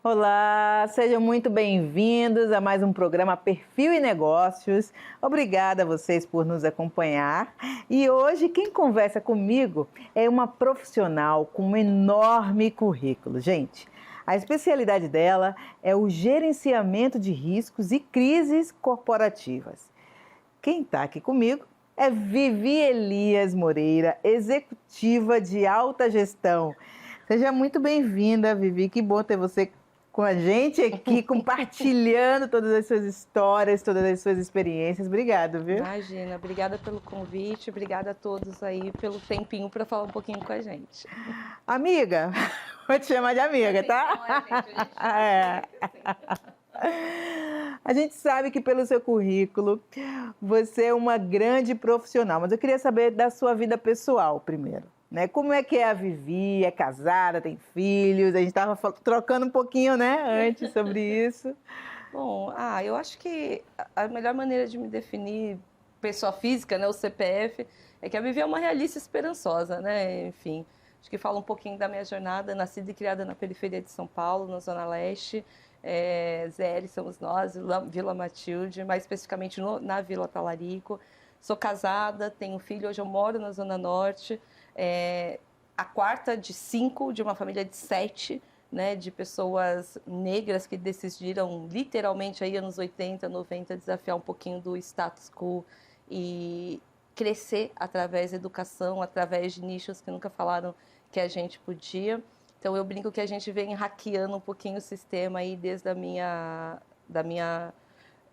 Olá, sejam muito bem-vindos a mais um programa Perfil e Negócios. Obrigada a vocês por nos acompanhar. E hoje quem conversa comigo é uma profissional com um enorme currículo. Gente, a especialidade dela é o gerenciamento de riscos e crises corporativas. Quem está aqui comigo é Vivi Elias Moreira, executiva de alta gestão. Seja muito bem-vinda, Vivi. Que bom ter você com a gente aqui, compartilhando todas as suas histórias, todas as suas experiências. Obrigada, viu? Imagina, obrigada pelo convite, obrigada a todos aí pelo tempinho para falar um pouquinho com a gente. Amiga, vou te chamar de amiga, tá? A gente sabe que pelo seu currículo você é uma grande profissional, mas eu queria saber da sua vida pessoal primeiro. Né? Como é que é a Vivi? É casada, tem filhos? A gente estava trocando um pouquinho, né, antes sobre isso. Bom, eu acho que a melhor maneira de me definir pessoa física, né, o CPF, é que a Vivi é uma realista esperançosa, né? Enfim, acho que fala um pouquinho da minha jornada, nascida e criada na periferia de São Paulo, na Zona Leste. ZL somos nós, Vila Matilde, mais especificamente na Vila Talarico. Sou casada, tenho um filho, hoje eu moro na Zona Norte. A quarta de 5 de uma família de 7, né, de pessoas negras que decidiram literalmente aí anos 80, 90 desafiar um pouquinho do status quo e crescer através da educação, através de nichos que nunca falaram que a gente podia. Então eu brinco que a gente vem hackeando um pouquinho o sistema aí desde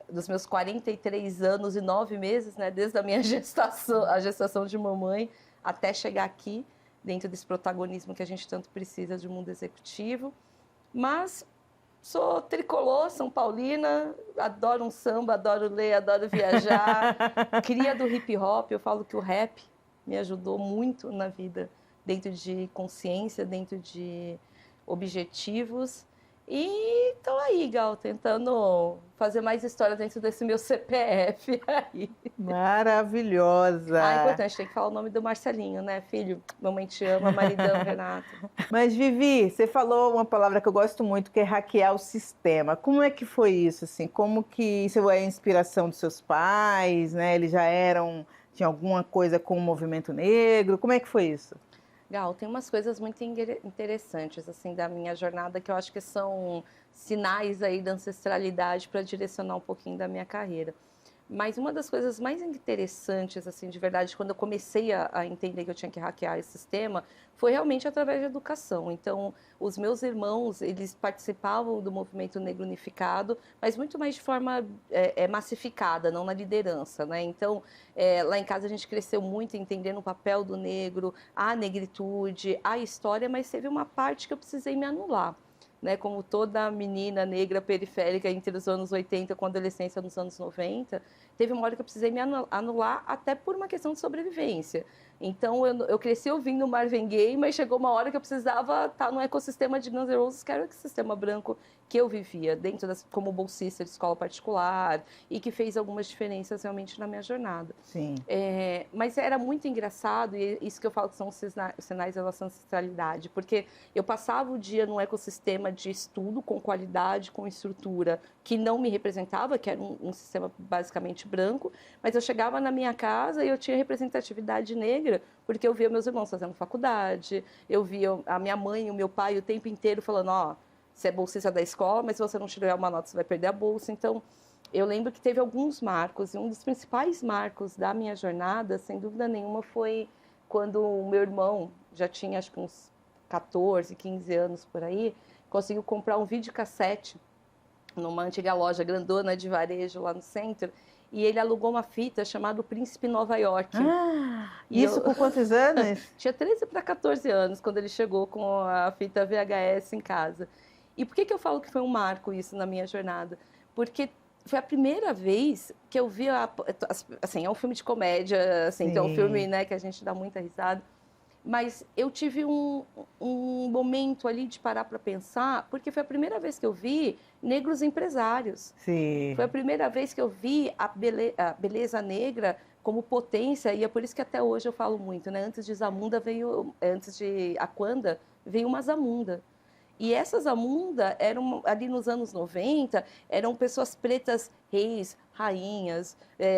dos meus 43 anos e 9 meses, né, desde a minha gestação, a gestação de mamãe, até chegar aqui, dentro desse protagonismo que a gente tanto precisa de um mundo executivo. Mas sou tricolor, São Paulina, adoro um samba, adoro ler, adoro viajar. Cria do hip hop, eu falo que o rap me ajudou muito na vida, dentro de consciência, dentro de objetivos. E estou aí, Gal, tentando fazer mais história dentro desse meu CPF aí. Maravilhosa! É importante, tem que falar o nome do Marcelinho, né, filho? Mamãe te ama, maridão, Renato. Mas, Vivi, você falou uma palavra que eu gosto muito, que é hackear o sistema. Como é que foi isso, assim? Como que isso é a inspiração dos seus pais, né? Eles já tinham alguma coisa com o movimento negro? Como é que foi isso? Gal, tem umas coisas muito interessantes, assim, da minha jornada, que eu acho que são sinais aí da ancestralidade para direcionar um pouquinho da minha carreira. Mas uma das coisas mais interessantes, assim, de verdade, quando eu comecei a entender que eu tinha que hackear esse sistema, foi realmente através da educação. Então, os meus irmãos, eles participavam do movimento negro unificado, mas muito mais de forma massificada, não na liderança, né? Então, lá em casa a gente cresceu muito entendendo o papel do negro, a negritude, a história, mas teve uma parte que eu precisei me anular. Né, como toda menina negra periférica entre os anos 80 com a adolescência nos anos 90, teve uma hora que eu precisei me anular até por uma questão de sobrevivência. Então, eu cresci ouvindo Marvin Gaye, mas chegou uma hora que eu precisava estar no ecossistema de Guns N' Roses, que era o ecossistema branco que eu vivia, como bolsista de escola particular, e que fez algumas diferenças realmente na minha jornada. Sim. Mas era muito engraçado, e isso que eu falo que são os sinais da nossa ancestralidade, porque eu passava o dia num ecossistema de estudo com qualidade, com estrutura, que não me representava, que era um sistema basicamente branco, mas eu chegava na minha casa e eu tinha representatividade negra, porque eu via meus irmãos fazendo faculdade, eu via a minha mãe e o meu pai o tempo inteiro falando, você é bolsista da escola, mas se você não tiver uma nota, você vai perder a bolsa. Então, eu lembro que teve alguns marcos, e um dos principais marcos da minha jornada, sem dúvida nenhuma, foi quando o meu irmão, já tinha acho que uns 14, 15 anos por aí, conseguiu comprar um videocassete numa antiga loja grandona de varejo lá no centro, e ele alugou uma fita chamada O Príncipe Nova York. Isso com quantos anos? Tinha 13 para 14 anos, quando ele chegou com a fita VHS em casa. E por que eu falo que foi um marco isso na minha jornada? Porque foi a primeira vez que eu vi, assim, é um filme de comédia, assim, então é um filme, né, que a gente dá muita risada, mas eu tive um momento ali de parar para pensar, porque foi a primeira vez que eu vi negros empresários. Sim. Foi a primeira vez que eu vi a beleza negra como potência, e é por isso que até hoje eu falo muito, né? Antes de Aquanda, veio uma Zamunda. E essas Zamunda eram, ali nos anos 90, eram pessoas pretas, reis, rainhas,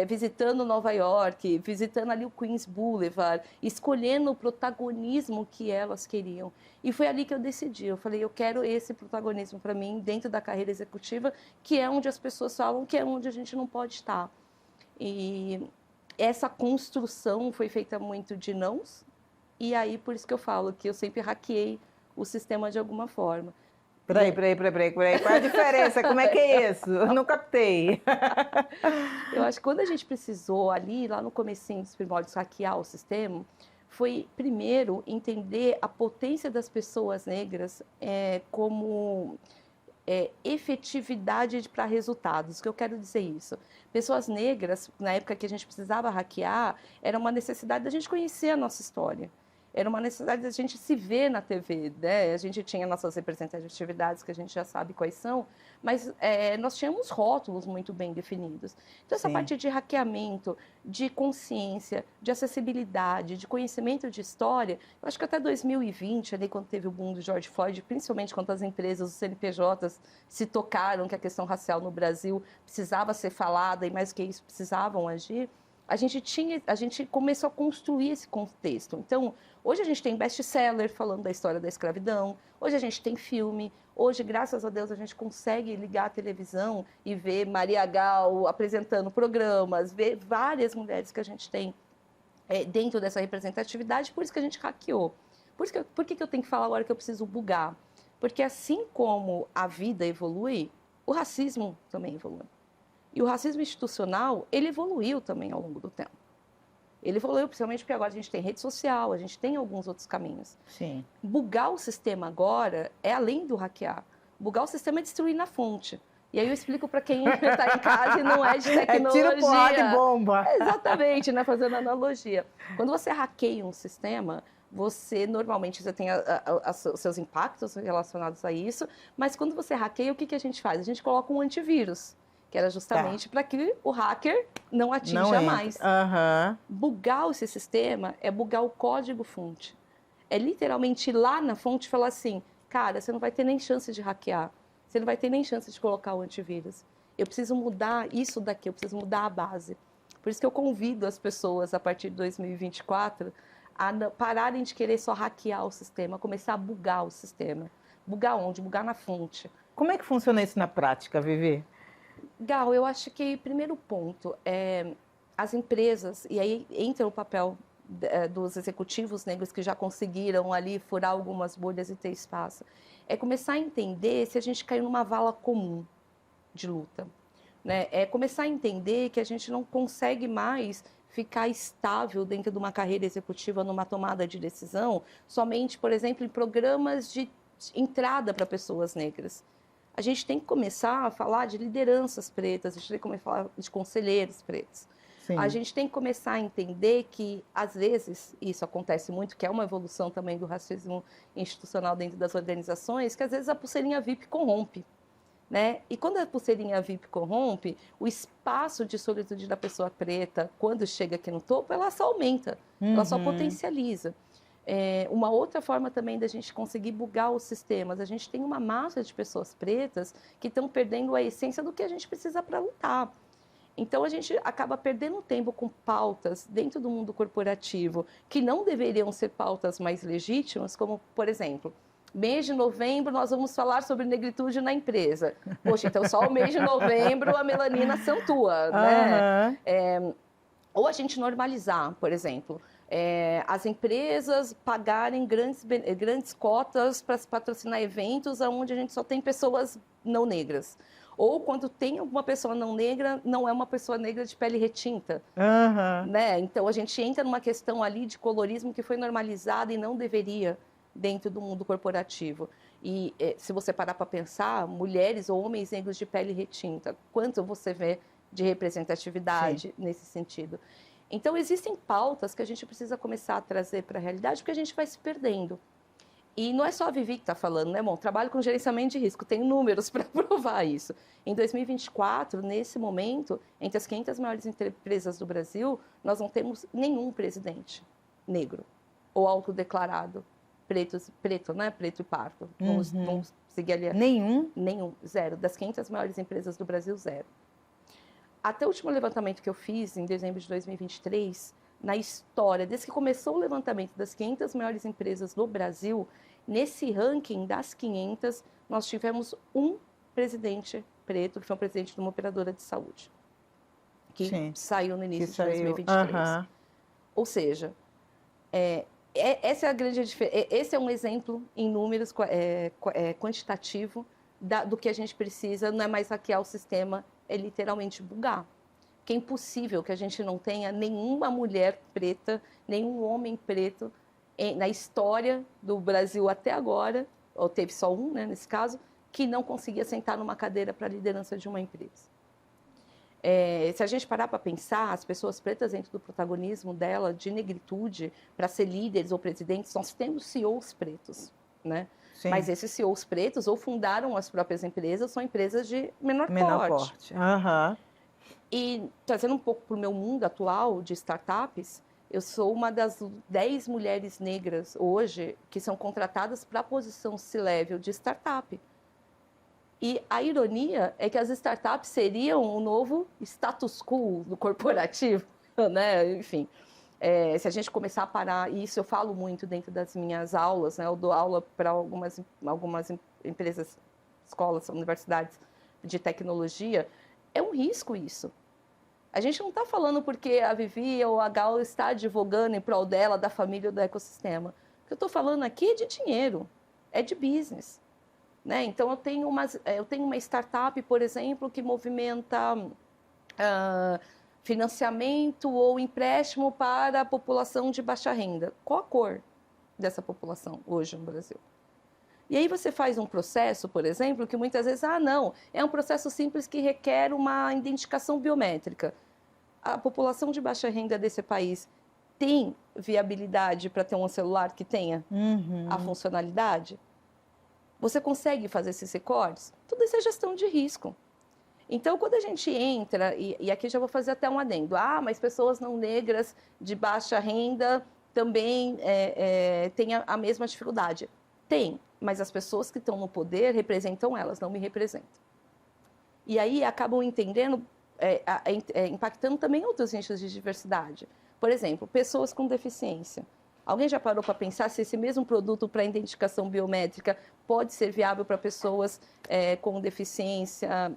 visitando Nova York, visitando ali o Queens Boulevard, escolhendo o protagonismo que elas queriam. E foi ali que eu decidi. Eu falei, eu quero esse protagonismo para mim dentro da carreira executiva, que é onde as pessoas falam que é onde a gente não pode estar. E essa construção foi feita muito de nãos, e aí por isso que eu falo que eu sempre hackeei o sistema de alguma forma. Peraí. Qual é a diferença? Como é que é isso? Eu não captei. Eu acho que quando a gente precisou ali, lá no comecinho dos primórdios, hackear o sistema, foi primeiro entender a potência das pessoas negras como efetividade para resultados. O que eu quero dizer isso? Pessoas negras, na época que a gente precisava hackear, era uma necessidade da gente conhecer a nossa história. Era uma necessidade da gente se ver na TV, né? A gente tinha nossas representatividades, que a gente já sabe quais são, mas nós tínhamos rótulos muito bem definidos. Então, essa parte de hackeamento, de consciência, de acessibilidade, de conhecimento de história, eu acho que até 2020, ali quando teve o boom do George Floyd, principalmente quando as empresas, os CNPJs, se tocaram que a questão racial no Brasil precisava ser falada e, mais do que isso, precisavam agir, a gente começou a construir esse contexto. Então, hoje a gente tem best-seller falando da história da escravidão, hoje a gente tem filme, hoje, graças a Deus, a gente consegue ligar a televisão e ver Maria Gal apresentando programas, ver várias mulheres que a gente tem dentro dessa representatividade, por isso que a gente hackeou. Por que eu tenho que falar agora que eu preciso bugar? Porque assim como a vida evolui, o racismo também evolui. E o racismo institucional, ele evoluiu também ao longo do tempo. Ele evoluiu principalmente porque agora a gente tem rede social, a gente tem alguns outros caminhos. Sim. Bugar o sistema agora é além do hackear. Bugar o sistema é destruir na fonte. E aí eu explico para quem está em casa e não é de tecnologia. É tiro, porrada e bomba. Exatamente, né? Fazendo analogia. Quando você hackeia um sistema, você normalmente tem os seus impactos relacionados a isso, mas quando você hackeia, o que a gente faz? A gente coloca um antivírus, que era justamente para que o hacker não atinja mais. Bugar esse sistema é bugar o código-fonte. É literalmente ir lá na fonte e falar assim, cara, você não vai ter nem chance de hackear, você não vai ter nem chance de colocar o antivírus. Eu preciso mudar isso daqui, eu preciso mudar a base. Por isso que eu convido as pessoas, a partir de 2024, a pararem de querer só hackear o sistema, começar a bugar o sistema. Bugar onde? Bugar na fonte. Como é que funciona isso na prática, Vivi? Gal, eu acho que o primeiro ponto é as empresas, e aí entra o papel dos executivos negros que já conseguiram ali furar algumas bolhas e ter espaço, é começar a entender se a gente caiu numa vala comum de luta. Né? É começar a entender que a gente não consegue mais ficar estável dentro de uma carreira executiva, numa tomada de decisão, somente, por exemplo, em programas de entrada para pessoas negras. A gente tem que começar a falar de lideranças pretas, a gente tem que começar a falar de conselheiros pretos. Sim. A gente tem que começar a entender que, às vezes, isso acontece muito, que é uma evolução também do racismo institucional dentro das organizações, que às vezes a pulseirinha VIP corrompe. Né? E quando a pulseirinha VIP corrompe, o espaço de solitude da pessoa preta, quando chega aqui no topo, ela só aumenta, ela só potencializa. Uma outra forma também da gente conseguir bugar os sistemas, a gente tem uma massa de pessoas pretas que estão perdendo a essência do que a gente precisa para lutar. Então, a gente acaba perdendo tempo com pautas dentro do mundo corporativo que não deveriam ser pautas mais legítimas, como, por exemplo, mês de novembro nós vamos falar sobre negritude na empresa. Poxa, então só o mês de novembro a melanina acentua, né? Ou a gente normalizar, por exemplo, as empresas pagarem grandes cotas para patrocinar eventos onde a gente só tem pessoas não negras. Ou quando tem uma pessoa não negra, não é uma pessoa negra de pele retinta. Né? Então a gente entra numa questão ali de colorismo que foi normalizada e não deveria dentro do mundo corporativo. E se você parar para pensar, mulheres ou homens negros de pele retinta, quanto você vê de representatividade nesse sentido? Então, existem pautas que a gente precisa começar a trazer para a realidade, porque a gente vai se perdendo. E não é só a Vivi que está falando, né, bom? Trabalho com gerenciamento de risco, tem números para provar isso. Em 2024, nesse momento, entre as 500 maiores empresas do Brasil, nós não temos nenhum presidente negro ou autodeclarado preto, né? Preto e pardo. Vamos seguir ali. Nenhum? Nenhum, zero. Das 500 maiores empresas do Brasil, zero. Até o último levantamento que eu fiz, em dezembro de 2023, na história, desde que começou o levantamento das 500 maiores empresas do Brasil, nesse ranking das 500, nós tivemos um presidente preto, que foi um presidente de uma operadora de saúde, que saiu no início de 2023. Ou seja, essa é a grande diferença. Esse é um exemplo em números quantitativo do que a gente precisa. Não é mais hackear o sistema, é literalmente bugar. Que é impossível que a gente não tenha nenhuma mulher preta, nenhum homem preto na história do Brasil até agora, ou teve só um, né, nesse caso, que não conseguia sentar numa cadeira para a liderança de uma empresa. Se a gente parar para pensar, as pessoas pretas dentro do protagonismo dela, de negritude, para ser líderes ou presidentes, nós temos CEOs pretos, né? Sim. Mas esses CEOs pretos ou fundaram as próprias empresas, são empresas de menor porte. E trazendo um pouco para o meu mundo atual de startups, eu sou uma das 10 mulheres negras hoje que são contratadas para a posição C-level de startup. E a ironia é que as startups seriam o novo status quo do corporativo, né? Enfim, se a gente começar a parar, e isso eu falo muito dentro das minhas aulas, né? Eu dou aula para algumas empresas, escolas, universidades de tecnologia, é um risco isso. A gente não está falando porque a Vivi ou a Gal está advogando em prol dela, da família ou do ecossistema. O que eu estou falando aqui é de dinheiro, é de business. Né? Então, eu tenho uma startup, por exemplo, que movimenta financiamento ou empréstimo para a população de baixa renda. Qual a cor dessa população hoje no Brasil? E aí você faz um processo, por exemplo, que muitas vezes, não, é um processo simples que requer uma identificação biométrica. A população de baixa renda desse país tem viabilidade para ter um celular que tenha a funcionalidade? Você consegue fazer esses recortes? Tudo isso é gestão de risco. Então, quando a gente entra, e aqui já vou fazer até um adendo, mas pessoas não negras de baixa renda também têm a mesma dificuldade. Tem, mas as pessoas que estão no poder representam elas, não me representam. E aí acabam entendendo, impactando também outros nichos de diversidade. Por exemplo, pessoas com deficiência. Alguém já parou para pensar se esse mesmo produto para identificação biométrica pode ser viável para pessoas com deficiência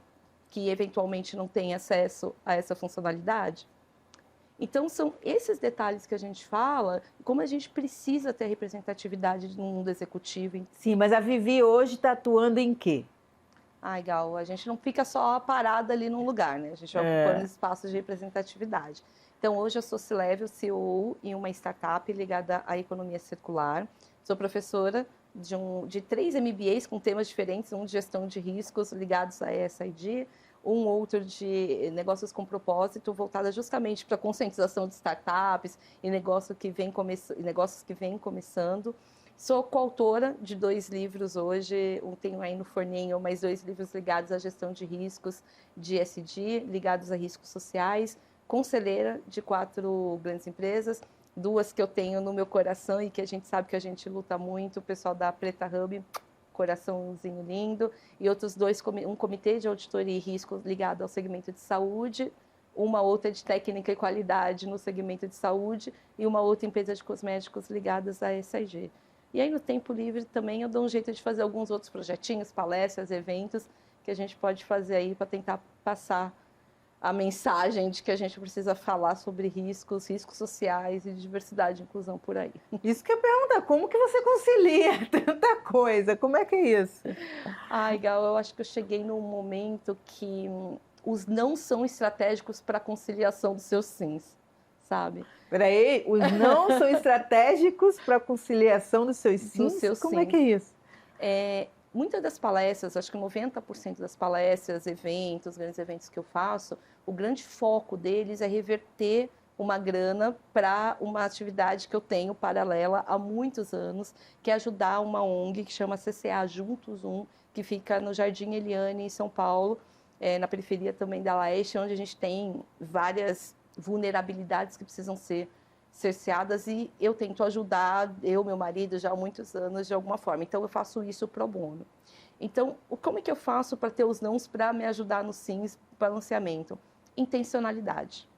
que eventualmente não têm acesso a essa funcionalidade? Então, são esses detalhes que a gente fala, como a gente precisa ter representatividade no mundo executivo. Sim, mas a Vivi hoje está atuando em quê? Gal, a gente não fica só parada ali num lugar, né? A gente vai ocupando espaços de representatividade. Então, hoje eu sou C-level CEO em uma startup ligada à economia circular. Sou professora de 3 MBAs com temas diferentes, um de gestão de riscos ligados à ESG, um outro de negócios com propósito, voltada justamente para a conscientização de startups e negócios que vêm começando. Sou coautora de 2 livros hoje, tenho aí no forninho mais 2 livros ligados à gestão de riscos de ESG, ligados a riscos sociais, conselheira de 4 grandes empresas, 2 que eu tenho no meu coração e que a gente sabe que a gente luta muito, o pessoal da Preta Hub, coraçãozinho lindo, e outros 2, um comitê de auditoria e risco ligado ao segmento de saúde, uma outra de técnica e qualidade no segmento de saúde e uma outra empresa de cosméticos ligadas à ESG. E aí no tempo livre também eu dou um jeito de fazer alguns outros projetinhos, palestras, eventos que a gente pode fazer aí para tentar passar a mensagem de que a gente precisa falar sobre riscos sociais e diversidade e inclusão por aí. Isso que eu ia perguntar, como que você concilia tanta coisa? Como é que é isso? Gal, eu acho que eu cheguei num momento que os não são estratégicos para a conciliação dos seus sims, sabe? Peraí, os não são estratégicos para a conciliação dos seus sims? Como é que é isso? Muitas das palestras, acho que 90% das palestras, eventos, grandes eventos que eu faço, o grande foco deles é reverter uma grana para uma atividade que eu tenho paralela há muitos anos, que é ajudar uma ONG que chama CCA Juntos que fica no Jardim Eliane, em São Paulo, na periferia também da Leste, onde a gente tem várias vulnerabilidades que precisam ser cerceadas e eu tento ajudar, meu marido, já há muitos anos, de alguma forma. Então, eu faço isso pro bono. Então, como é que eu faço para ter os nãos para me ajudar nos sims, balanceamento? Intencionalidade.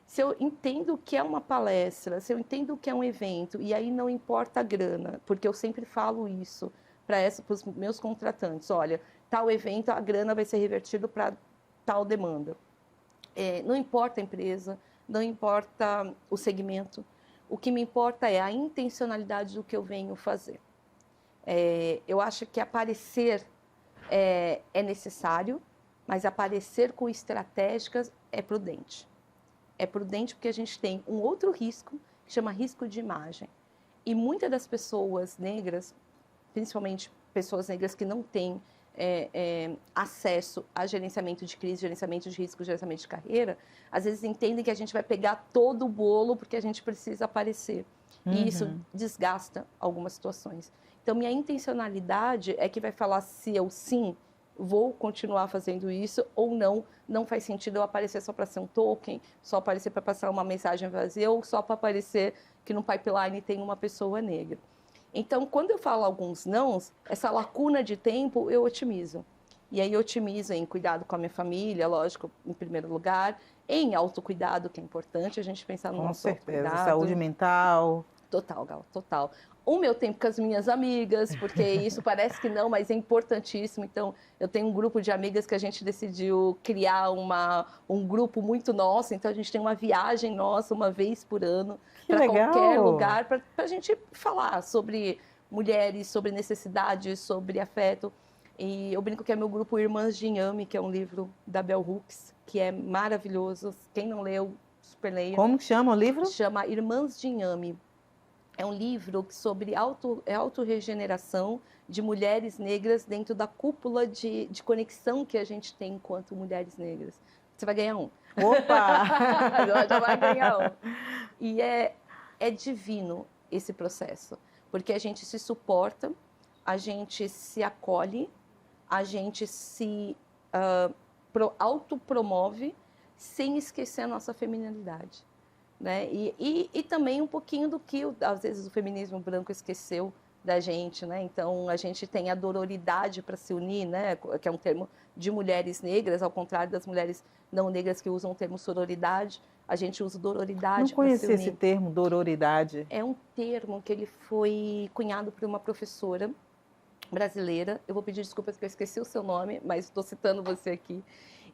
Se eu entendo o que é uma palestra, se eu entendo o que é um evento, e aí não importa a grana, porque eu sempre falo isso para os meus contratantes, olha, tal evento, a grana vai ser revertida para tal demanda. Não importa a empresa, não importa o segmento, o que me importa é a intencionalidade do que eu venho fazer. Eu acho que aparecer é necessário, mas aparecer com estratégicas é prudente. É prudente porque a gente tem um outro risco, que chama risco de imagem. E muitas das pessoas negras, principalmente pessoas negras que não têm acesso a gerenciamento de crise, gerenciamento de risco, gerenciamento de carreira, às vezes entendem que a gente vai pegar todo o bolo porque a gente precisa aparecer. E isso desgasta algumas situações. Então, minha intencionalidade é que vai falar se eu sim vou continuar fazendo isso ou não. Não faz sentido eu aparecer só para ser um token, só aparecer para passar uma mensagem vazia ou só para aparecer que no pipeline tem uma pessoa negra. Então, quando eu falo alguns nãos, essa lacuna de tempo eu otimizo. E aí eu otimizo em cuidado com a minha família, lógico, em primeiro lugar, em autocuidado, que é importante a gente pensar no nosso autocuidado. Com certeza, saúde mental. Total, Gal, total. O meu tempo com as minhas amigas, porque isso parece que não, mas é importantíssimo. Então, eu tenho um grupo de amigas que a gente decidiu criar um grupo muito nosso. Então, a gente tem uma viagem nossa uma vez por ano para qualquer lugar, para a gente falar sobre mulheres, sobre necessidades, sobre afeto. E eu brinco que é meu grupo Irmãs de Inhame, que é um livro da Bell Hooks, que é maravilhoso. Quem não leu, super leia. Como que chama o livro? Chama Irmãs de Inhame. É um livro sobre autorregeneração de mulheres negras dentro da cúpula de conexão que a gente tem enquanto mulheres negras. Você vai ganhar um. Opa! Já vai ganhar um. E é divino esse processo, porque a gente se suporta, a gente se acolhe, a gente se autopromove sem esquecer a nossa feminilidade. Né? E também um pouquinho do que, às vezes, o feminismo branco esqueceu da gente, né? Então, a gente tem a dororidade para se unir, né? Que é um termo de mulheres negras, ao contrário das mulheres não negras que usam o termo sororidade, a gente usa dororidade para se unir. Não conheci esse termo, dororidade. É um termo que ele foi cunhado por uma professora brasileira. Eu vou pedir desculpas porque eu esqueci o seu nome, mas estou citando você aqui.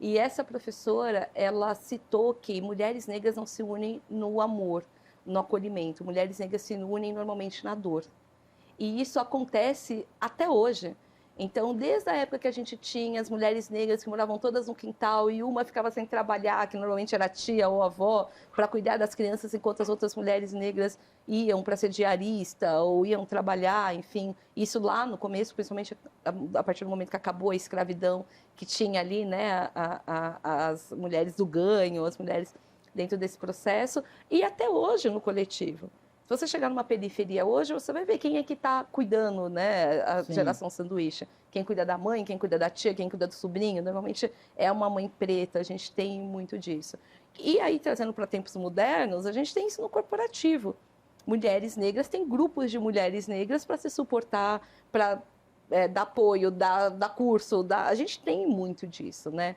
E essa professora, ela citou que mulheres negras não se unem no amor, no acolhimento. Mulheres negras se unem normalmente na dor. E isso acontece até hoje. Então, desde a época que a gente tinha as mulheres negras que moravam todas no quintal e uma ficava sem trabalhar, que normalmente era tia ou avó, para cuidar das crianças, enquanto as outras mulheres negras iam para ser diarista ou iam trabalhar, enfim. Isso lá no começo, principalmente a partir do momento que acabou a escravidão, que tinha ali, né, as mulheres do ganho, as mulheres dentro desse processo, e até hoje no coletivo. Se você chegar numa periferia hoje, você vai ver quem é que está cuidando, né? A geração sanduíche. Quem cuida da mãe, quem cuida da tia, quem cuida do sobrinho. Normalmente é uma mãe preta, a gente tem muito disso. E aí, trazendo para tempos modernos, a gente tem isso no corporativo. Mulheres negras, tem grupos de mulheres negras para se suportar, para dar apoio, dar curso. A gente tem muito disso, né?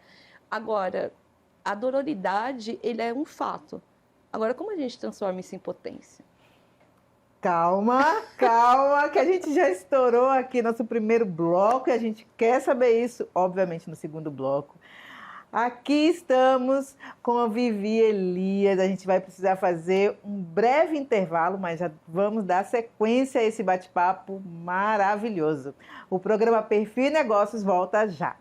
Agora, a dororidade, ele é um fato. Agora, como a gente transforma isso em potência? Calma, calma, que a gente já estourou aqui nosso primeiro bloco e a gente quer saber isso, obviamente, no segundo bloco. Aqui estamos com a Vivi Elias, a gente vai precisar fazer um breve intervalo, mas já vamos dar sequência a esse bate-papo maravilhoso. O programa Perfil e Negócios volta já.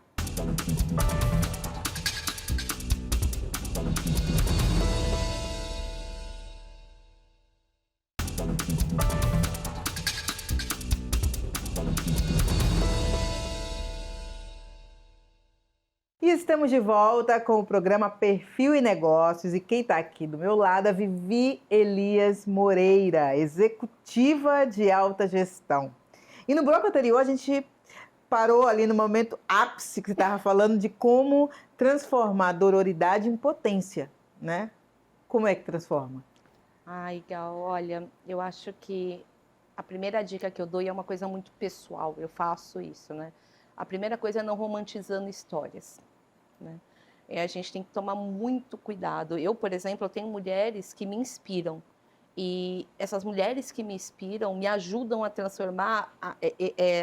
E estamos de volta com o programa Perfil e Negócios. E quem está aqui do meu lado é a Vivi Elias Moreira, executiva de alta gestão. E no bloco anterior a gente parou ali no momento ápice que você estava falando de como transformar a dororidade em potência, né? Como é que transforma? Ai, Gal, olha, eu acho que a primeira dica que eu dou, e é uma coisa muito pessoal, eu faço isso, né? A primeira coisa é não romantizando histórias, né? A gente tem que tomar muito cuidado. Eu, por exemplo, eu tenho mulheres que me inspiram. E essas mulheres que me inspiram me ajudam a transformar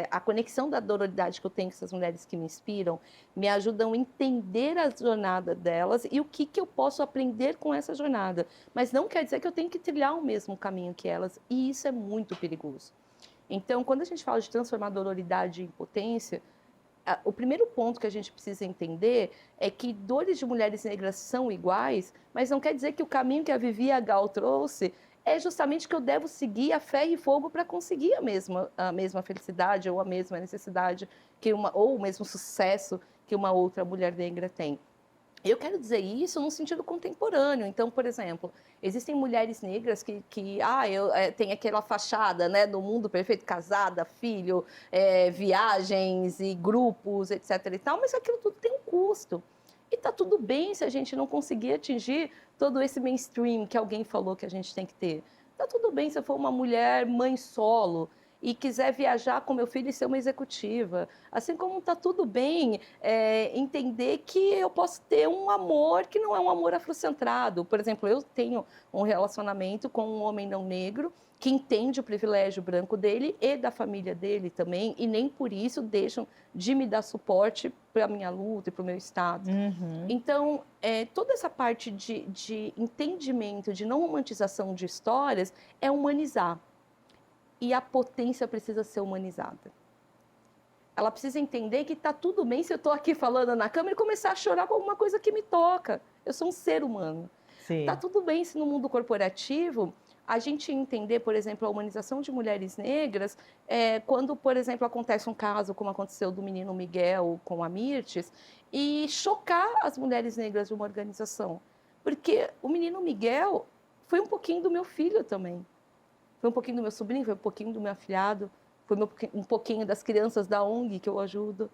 a conexão da dororidade que eu tenho com essas mulheres que me inspiram, me ajudam a entender a jornada delas e o que eu posso aprender com essa jornada. Mas não quer dizer que eu tenho que trilhar o mesmo caminho que elas, e isso é muito perigoso. Então, quando a gente fala de transformar dororidade em potência, o primeiro ponto que a gente precisa entender é que dores de mulheres negras são iguais, mas não quer dizer que o caminho que a Vivi e a Gal trouxe é justamente que eu devo seguir a ferro e fogo para conseguir a mesma felicidade ou a mesma necessidade ou o mesmo sucesso que uma outra mulher negra tem. Eu quero dizer isso no sentido contemporâneo. Então, por exemplo, existem mulheres negras que tem aquela fachada, né, do mundo perfeito, casada, filho, viagens e grupos, etc. e tal, mas aquilo tudo tem um custo. E tá tudo bem se a gente não conseguir atingir todo esse mainstream que alguém falou que a gente tem que ter. Tá tudo bem se eu for uma mulher mãe solo e quiser viajar com meu filho e ser uma executiva. Assim como tá tudo bem entender que eu posso ter um amor que não é um amor afrocentrado. Por exemplo, eu tenho um relacionamento com um homem não negro que entende o privilégio branco dele e da família dele também, e nem por isso deixam de me dar suporte para a minha luta e para o meu status. Uhum. Então, toda essa parte de entendimento, de não romantização de histórias, é humanizar. E a potência precisa ser humanizada. Ela precisa entender que está tudo bem se eu estou aqui falando na câmera e começar a chorar com alguma coisa que me toca. Eu sou um ser humano. Está tudo bem se no mundo corporativo a gente entender, por exemplo, a humanização de mulheres negras, quando, por exemplo, acontece um caso, como aconteceu do menino Miguel com a Mirtes, e chocar as mulheres negras de uma organização. Porque o menino Miguel foi um pouquinho do meu filho também. Foi um pouquinho do meu sobrinho, foi um pouquinho do meu afilhado, foi um pouquinho das crianças da ONG que eu ajudo.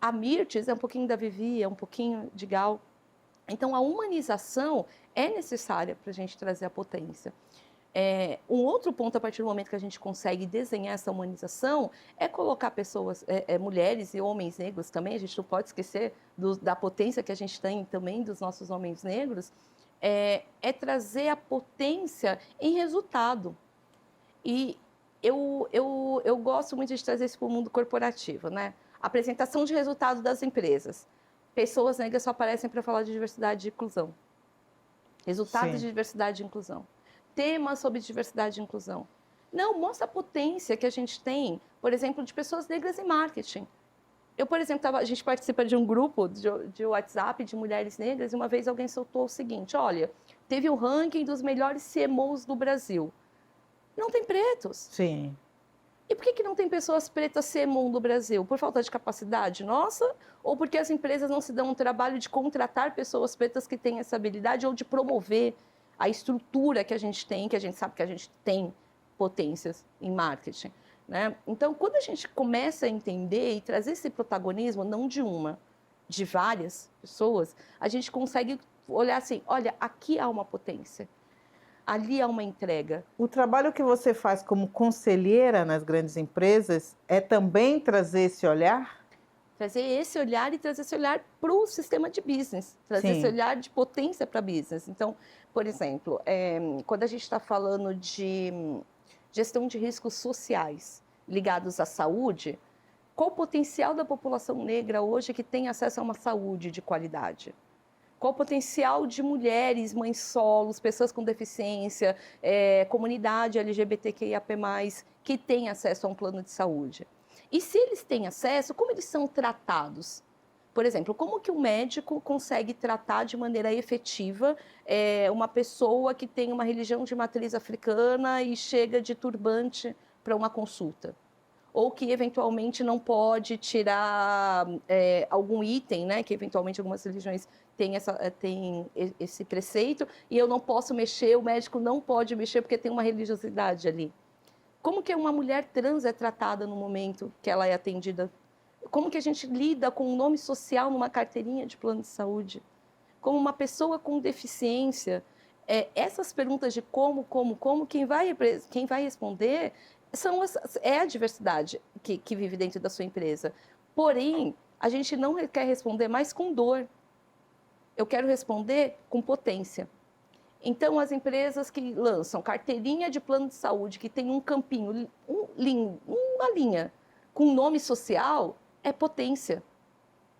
A Mirtes é um pouquinho da Vivi, é um pouquinho de Gal. Então, a humanização é necessária para a gente trazer a potência. Um outro ponto, a partir do momento que a gente consegue desenhar essa humanização, é colocar pessoas, mulheres e homens negros também, a gente não pode esquecer da potência que a gente tem também dos nossos homens negros, trazer a potência em resultado. E eu gosto muito de trazer isso para o mundo corporativo, né? Apresentação de resultado das empresas. Pessoas negras só aparecem para falar de diversidade e inclusão. Resultados de diversidade e inclusão. Temas sobre diversidade e inclusão. Não, mostra a potência que a gente tem, por exemplo, de pessoas negras em marketing. Eu, por exemplo, a gente participa de um grupo de WhatsApp de mulheres negras e uma vez alguém soltou o seguinte, olha, teve um ranking dos melhores CMOs do Brasil. Não tem pretos. Sim. E por que não tem pessoas pretas CMO no Brasil? Por falta de capacidade nossa? Ou porque as empresas não se dão um trabalho de contratar pessoas pretas que têm essa habilidade ou de promover a estrutura que a gente tem, que a gente sabe que a gente tem potências em marketing, né? Então, quando a gente começa a entender e trazer esse protagonismo, não de uma, de várias pessoas, a gente consegue olhar assim, olha, aqui há uma potência. Ali há uma entrega. O trabalho que você faz como conselheira nas grandes empresas é também trazer esse olhar? Trazer esse olhar e trazer esse olhar para o sistema de business. Trazer esse olhar de potência para business. Então, por exemplo, quando a gente está falando de gestão de riscos sociais ligados à saúde, qual o potencial da população negra hoje que tem acesso a uma saúde de qualidade? Qual o potencial de mulheres, mães solos, pessoas com deficiência, comunidade LGBTQIAP+, que têm acesso a um plano de saúde? E se eles têm acesso, como eles são tratados? Por exemplo, como que um médico consegue tratar de maneira efetiva uma pessoa que tem uma religião de matriz africana e chega de turbante para uma consulta? Ou que eventualmente não pode tirar algum item, né? Que eventualmente algumas religiões têm esse preceito, e eu não posso mexer, o médico não pode mexer porque tem uma religiosidade ali. Como que uma mulher trans é tratada no momento que ela é atendida? Como que a gente lida com o nome social numa carteirinha de plano de saúde? Como uma pessoa com deficiência Essas perguntas de como, quem vai responder é a diversidade que vive dentro da sua empresa. Porém, a gente não quer responder mais com dor. Eu quero responder com potência. Então, as empresas que lançam carteirinha de plano de saúde, que tem um campinho, uma linha com nome social, é potência.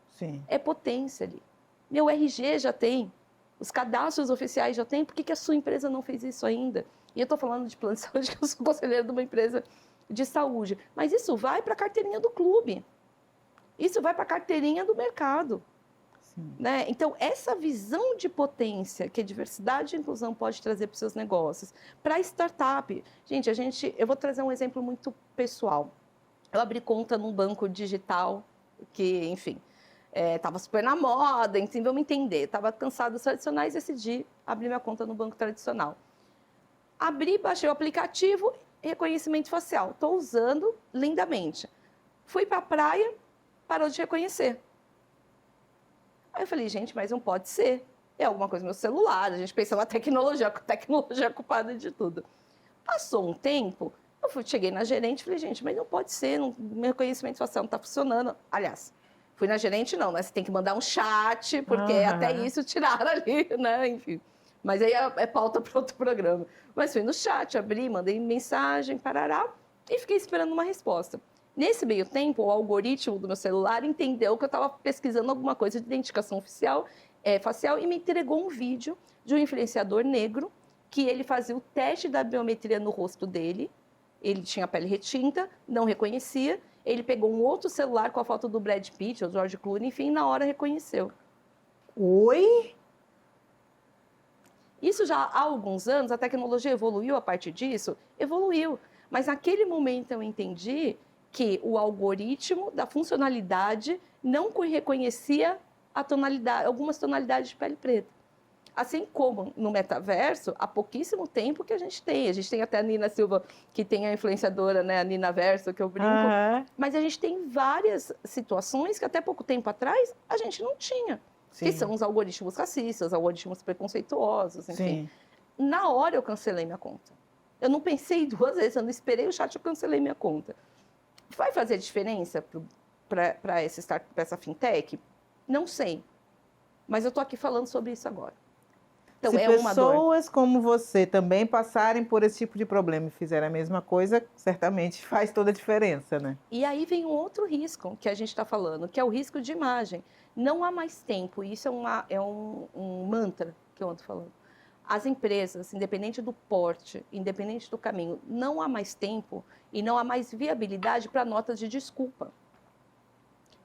Sim. É potência ali. Meu RG já tem, os cadastros oficiais já tem, por que a sua empresa não fez isso ainda? E eu estou falando de plano de saúde, que eu sou conselheira de uma empresa de saúde. Mas isso vai para a carteirinha do clube. Isso vai para a carteirinha do mercado. Né? Então, essa visão de potência que a diversidade e a inclusão pode trazer para os seus negócios, para a startup. Gente, eu vou trazer um exemplo muito pessoal. Eu abri conta num banco digital que, enfim, estava super na moda, enfim, vamos entender. Estava cansado dos tradicionais e decidi abrir minha conta no banco tradicional. Abri, baixei o aplicativo, reconhecimento facial. Estou usando lindamente. Fui para a praia, parou de reconhecer. Aí eu falei, gente, mas não pode ser. É alguma coisa no meu celular, a gente pensa na tecnologia, a tecnologia é culpada de tudo. Passou um tempo, cheguei na gerente e falei, gente, mas não pode ser, meu reconhecimento facial não está funcionando. Aliás, fui na gerente não, né? Você tem que mandar um chat, porque até isso tiraram ali, né? Enfim. Mas aí é pauta para outro programa. Mas fui no chat, abri, mandei mensagem, parará, e fiquei esperando uma resposta. Nesse meio tempo, o algoritmo do meu celular entendeu que eu estava pesquisando alguma coisa de identificação facial e me entregou um vídeo de um influenciador negro que ele fazia o teste da biometria no rosto dele. Ele tinha a pele retinta, não reconhecia. Ele pegou um outro celular com a foto do Brad Pitt, ou George Clooney, enfim, na hora reconheceu. Oi? Isso já há alguns anos, a tecnologia evoluiu a partir disso? Evoluiu. Mas naquele momento eu entendi que o algoritmo da funcionalidade não reconhecia algumas tonalidades de pele preta. Assim como no metaverso, há pouquíssimo tempo que a gente tem. A gente tem até a Nina Silva, que tem a influenciadora, né, a Nina Verso, que eu brinco. Mas a gente tem várias situações que até pouco tempo atrás a gente não tinha. Sim. Que são os algoritmos racistas, os algoritmos preconceituosos, enfim. Sim. Na hora eu cancelei minha conta. Eu não pensei duas vezes, eu não esperei o chat, eu cancelei minha conta. Vai fazer diferença para essa fintech? Não sei. Mas eu estou aqui falando sobre isso agora. Então, se pessoas como você também passarem por esse tipo de problema e fizerem a mesma coisa, certamente faz toda a diferença, né? E aí vem um outro risco que a gente está falando, que é o risco de imagem. Não há mais tempo, e isso é um mantra que eu ando falando. As empresas, independente do porte, independente do caminho, não há mais tempo e não há mais viabilidade para notas de desculpa.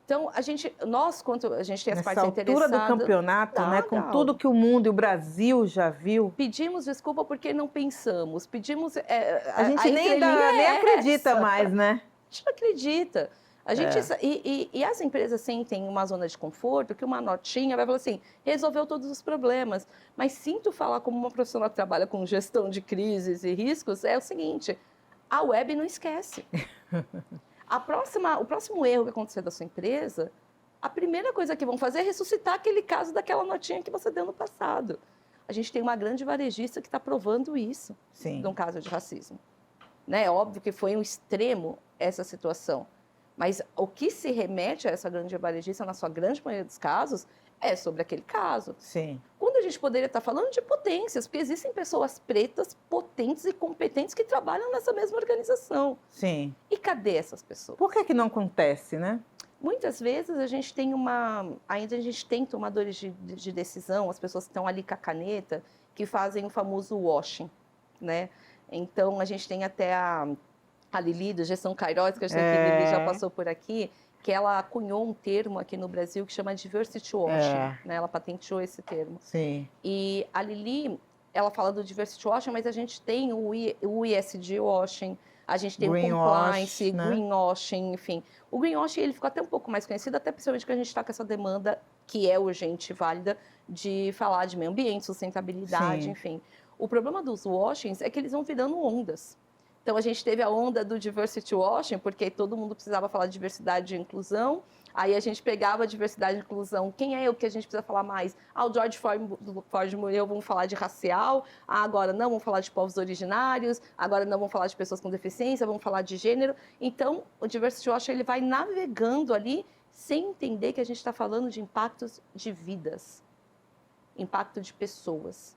Então, quando a gente tem as partes interessadas... Nessa altura do campeonato, né, com tudo que o mundo e o Brasil já viu... Pedimos desculpa porque não pensamos, pedimos... a gente nem acredita mais, né? A gente não acredita. E as empresas sentem uma zona de conforto, que uma notinha vai falar assim, resolveu todos os problemas. Mas sinto falar como uma profissional que trabalha com gestão de crises e riscos, é o seguinte, a web não esquece. O próximo erro que acontecer da sua empresa, a primeira coisa que vão fazer é ressuscitar aquele caso daquela notinha que você deu no passado. A gente tem uma grande varejista que está provando isso, de um caso de racismo. Né? É óbvio que foi um extremo essa situação. Mas o que se remete a essa grande varejista, na sua grande maioria dos casos, é sobre aquele caso. Sim. Quando a gente poderia estar falando de potências, porque existem pessoas pretas, potentes e competentes que trabalham nessa mesma organização. Sim. E cadê essas pessoas? Por que não acontece, né? Muitas vezes a gente tem ainda a gente tem tomadores de decisão, as pessoas que estão ali com a caneta, que fazem o famoso washing, né? Então, a gente tem até a Lili, do Gestão Kairos, que eu sei que a Lili já passou por aqui, que ela cunhou um termo aqui no Brasil que chama diversity washing, né? Ela patenteou esse termo. Sim. E a Lili, ela fala do diversity washing, mas a gente tem o ESG washing, a gente tem o compliance, né? Greenwashing, enfim. O greenwashing, ele ficou até um pouco mais conhecido, até principalmente que a gente está com essa demanda que é urgente e válida de falar de meio ambiente, sustentabilidade, enfim. O problema dos washings é que eles vão virando ondas. Então, a gente teve a onda do diversity washing, porque todo mundo precisava falar de diversidade e inclusão. Aí a gente pegava a diversidade e inclusão. Quem é o que a gente precisa falar mais? O George Ford morreu, vamos falar de racial. Agora não, vamos falar de povos originários. Agora não, vamos falar de pessoas com deficiência. Vamos falar de gênero. Então, o diversity washing, ele vai navegando ali sem entender que a gente está falando de impactos de vidas. Impacto de pessoas.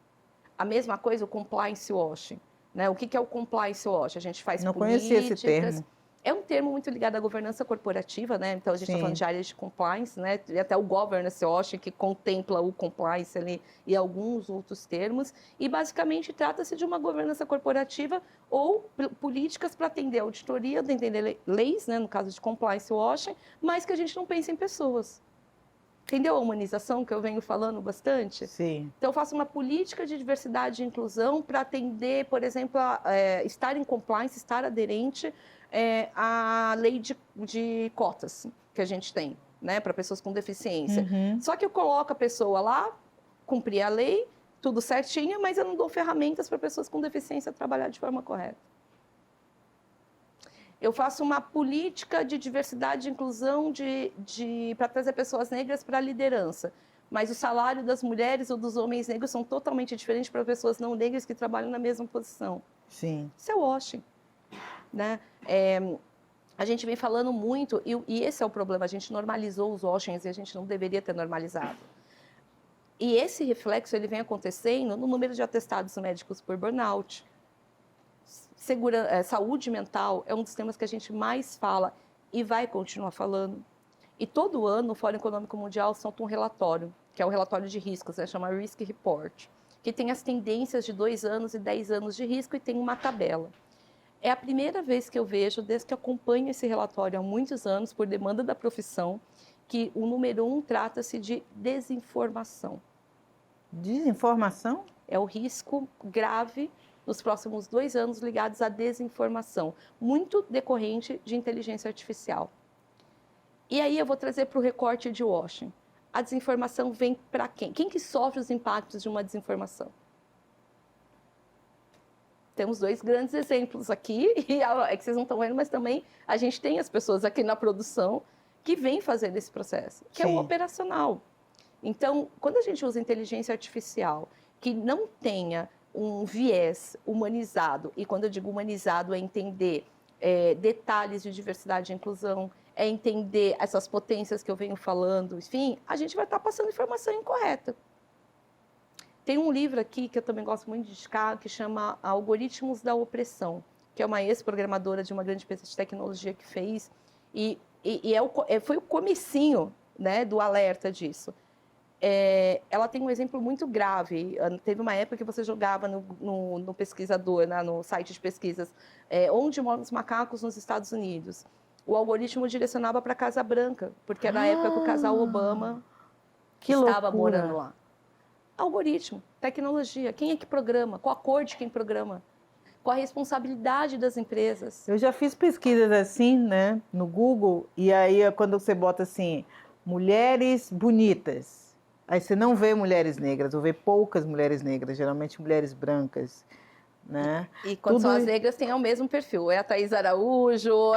A mesma coisa o compliance washing. Né? O que é o compliance washing? A gente faz Não políticas... conhecia esse termo. É um termo muito ligado à governança corporativa, né? Então, a gente está falando de áreas de compliance, né? E até o governance washing, que contempla o compliance ali e alguns outros termos. E, basicamente, trata-se de uma governança corporativa ou políticas para atender a auditoria, atender leis, né? No caso de compliance washing, mas que a gente não pensa em pessoas. Entendeu a humanização que eu venho falando bastante? Sim. Então, eu faço uma política de diversidade e inclusão para atender, por exemplo, estar em compliance, estar aderente à lei de cotas que a gente tem, né, para pessoas com deficiência. Só que eu coloco a pessoa lá, cumprir a lei, tudo certinho, mas eu não dou ferramentas para pessoas com deficiência trabalhar de forma correta. Eu faço uma política de diversidade e inclusão para trazer pessoas negras para a liderança. Mas o salário das mulheres ou dos homens negros são totalmente diferentes para pessoas não negras que trabalham na mesma posição. Sim. Isso é washing. Né? A gente vem falando muito, e esse é o problema, a gente normalizou os washings e a gente não deveria ter normalizado. E esse reflexo ele vem acontecendo no número de atestados médicos por burnout. Saúde mental é um dos temas que a gente mais fala e vai continuar falando. E todo ano o Fórum Econômico Mundial solta um relatório, que é o relatório de riscos, chama Risk Report, que tem as tendências de 2 anos e 10 anos de risco e tem uma tabela. É a primeira vez que eu vejo, desde que acompanho esse relatório há muitos anos, por demanda da profissão, que o número 1 trata-se de desinformação. Desinformação? É o risco grave nos próximos 2 anos ligados à desinformação, muito decorrente de inteligência artificial. E aí eu vou trazer para o recorte de washing. A desinformação vem para quem? Quem que sofre os impactos de uma desinformação? Temos 2 grandes exemplos aqui, e é que vocês não estão vendo, mas também a gente tem as pessoas aqui na produção que vêm fazendo esse processo, que é o operacional. Então, quando a gente usa inteligência artificial que não tenha um viés humanizado, e quando eu digo humanizado é entender detalhes de diversidade e inclusão, é entender essas potências que eu venho falando, enfim, a gente vai estar passando informação incorreta. Tem um livro aqui que eu também gosto muito de indicar, que chama Algoritmos da Opressão, que é uma ex-programadora de uma grande empresa de tecnologia que fez, e foi o comecinho, né, do alerta disso. Ela tem um exemplo muito grave. Teve uma época que você jogava no pesquisador, né, no site de pesquisas, onde moram os macacos nos Estados Unidos. O algoritmo direcionava para a Casa Branca, porque era a época que o casal Obama estava morando lá. Algoritmo, tecnologia, quem é que programa? Qual a cor de quem programa? Qual a responsabilidade das empresas? Eu já fiz pesquisas assim, né, no Google, e aí quando você bota assim, mulheres bonitas, aí você não vê mulheres negras, ou vê poucas mulheres negras, geralmente mulheres brancas, né? E quando são as negras, tem o mesmo perfil, é a Thaís Araújo,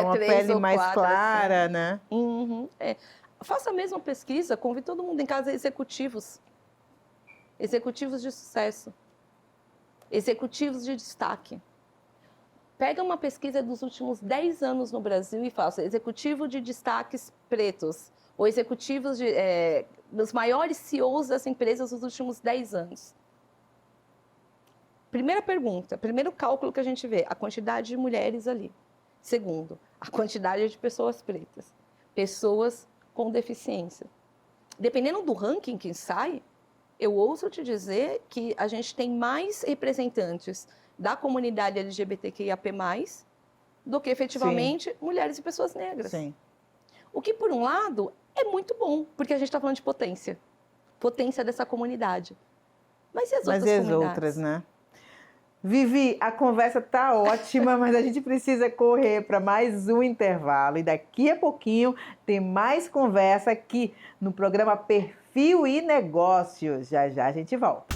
uma 3 pele ou 4, mais clara, assim. né? Faça a mesma pesquisa, convide todo mundo em casa, executivos de sucesso, executivos de destaque. Pega uma pesquisa dos últimos 10 anos no Brasil e faça executivo de destaques pretos, ou executivos dos maiores CEOs das empresas dos últimos 10 anos. Primeira pergunta, primeiro cálculo que a gente vê, a quantidade de mulheres ali. Segundo, a quantidade de pessoas pretas, pessoas com deficiência. Dependendo do ranking que sai, eu ouso te dizer que a gente tem mais representantes da comunidade LGBTQIAP+, do que efetivamente mulheres e pessoas negras. Sim. O que, por um lado, é muito bom, porque a gente está falando de potência dessa comunidade. Mas e as outras comunidades? Mas e as outras, né? Vivi, a conversa tá ótima, mas a gente precisa correr para mais um intervalo. E daqui a pouquinho tem mais conversa aqui no programa Perfil e Negócios. Já já a gente volta.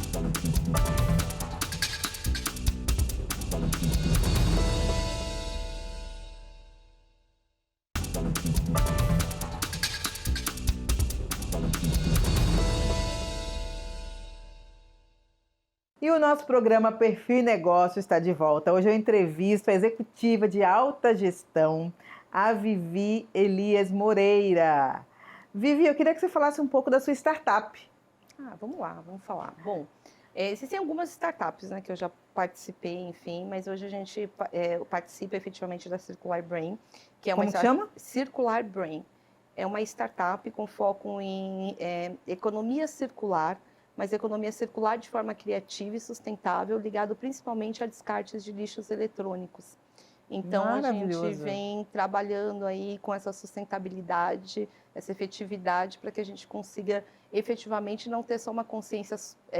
E o nosso programa Perfil e Negócio está de volta. Hoje eu entrevisto a executiva de alta gestão, a Vivi Elias Moreira. Vivi, eu queria que você falasse um pouco da sua startup. Vamos lá, vamos falar. Bom, existem algumas startups, né, que eu já participei, enfim, mas hoje a gente participa efetivamente da Circular Brain, que é uma Como que chama? Circular Brain. É uma startup com foco em economia circular, mas economia circular de forma criativa e sustentável, ligado principalmente a descartes de lixos eletrônicos. Então, a gente vem trabalhando aí com essa sustentabilidade, essa efetividade, para que a gente consiga efetivamente não ter só uma consciência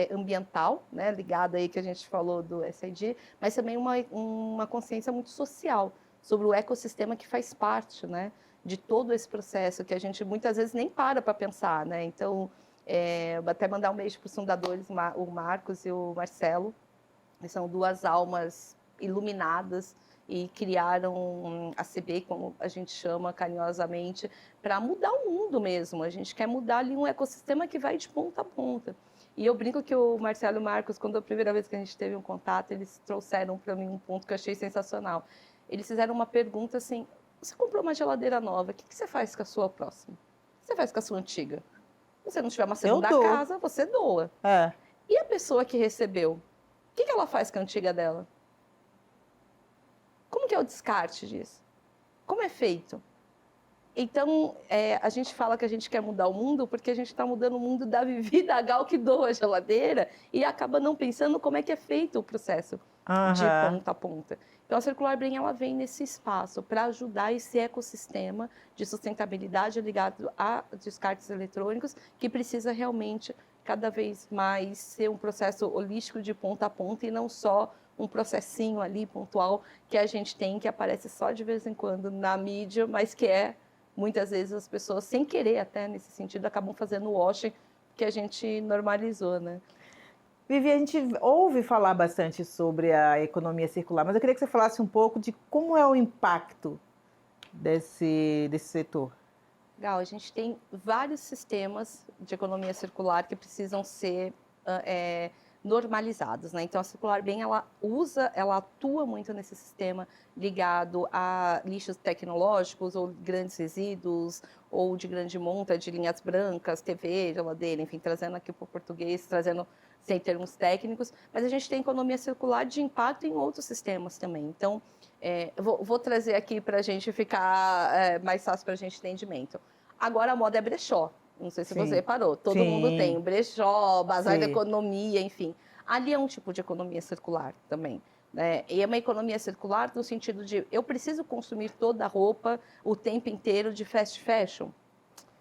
ambiental, né, ligada aí que a gente falou do SID, mas também uma consciência muito social sobre o ecossistema que faz parte, né, de todo esse processo que a gente muitas vezes nem para pensar, né? Então, vou até mandar um beijo para os fundadores, o Marcos e o Marcelo, que são duas almas iluminadas e criaram a CB, como a gente chama carinhosamente, para mudar o mundo mesmo. A gente quer mudar ali um ecossistema que vai de ponta a ponta. E eu brinco que o Marcelo e o Marcos, quando a primeira vez que a gente teve um contato, eles trouxeram para mim um ponto que eu achei sensacional. Eles fizeram uma pergunta assim: você comprou uma geladeira nova, o que você faz com a sua próxima? O que você faz com a sua antiga? Se você não tiver uma segunda casa, você doa. E a pessoa que recebeu, o que ela faz com a antiga dela? Como que é o descarte disso? Como é feito? Então, a gente fala que a gente quer mudar o mundo porque a gente está mudando o mundo da Vivi, da Gal que doa a geladeira e acaba não pensando como é que é feito o processo de ponta a ponta. Então, a Circular Brain, ela vem nesse espaço para ajudar esse ecossistema de sustentabilidade ligado a descartes eletrônicos, que precisa realmente, cada vez mais, ser um processo holístico de ponta a ponta e não só um processinho ali pontual que a gente tem, que aparece só de vez em quando na mídia, mas que muitas vezes as pessoas, sem querer até nesse sentido, acabam fazendo o washing que a gente normalizou, né? Vivi, a gente ouve falar bastante sobre a economia circular, mas eu queria que você falasse um pouco de como é o impacto desse setor. Legal, a gente tem vários sistemas de economia circular que precisam ser normalizados, né? Então, a Circular Brain, ela atua muito nesse sistema ligado a lixos tecnológicos ou grandes resíduos ou de grande monta, de linhas brancas, TV, geladeira, enfim, trazendo aqui para o português, trazendo sem termos técnicos, mas a gente tem economia circular de impacto em outros sistemas também. Então, vou trazer aqui para a gente ficar mais fácil para a gente entendimento. Agora a moda é brechó. Não sei se você reparou, todo mundo tem o brechó, bazar da economia, enfim. Ali é um tipo de economia circular também. Né? E é uma economia circular no sentido de eu preciso consumir toda a roupa o tempo inteiro de fast fashion.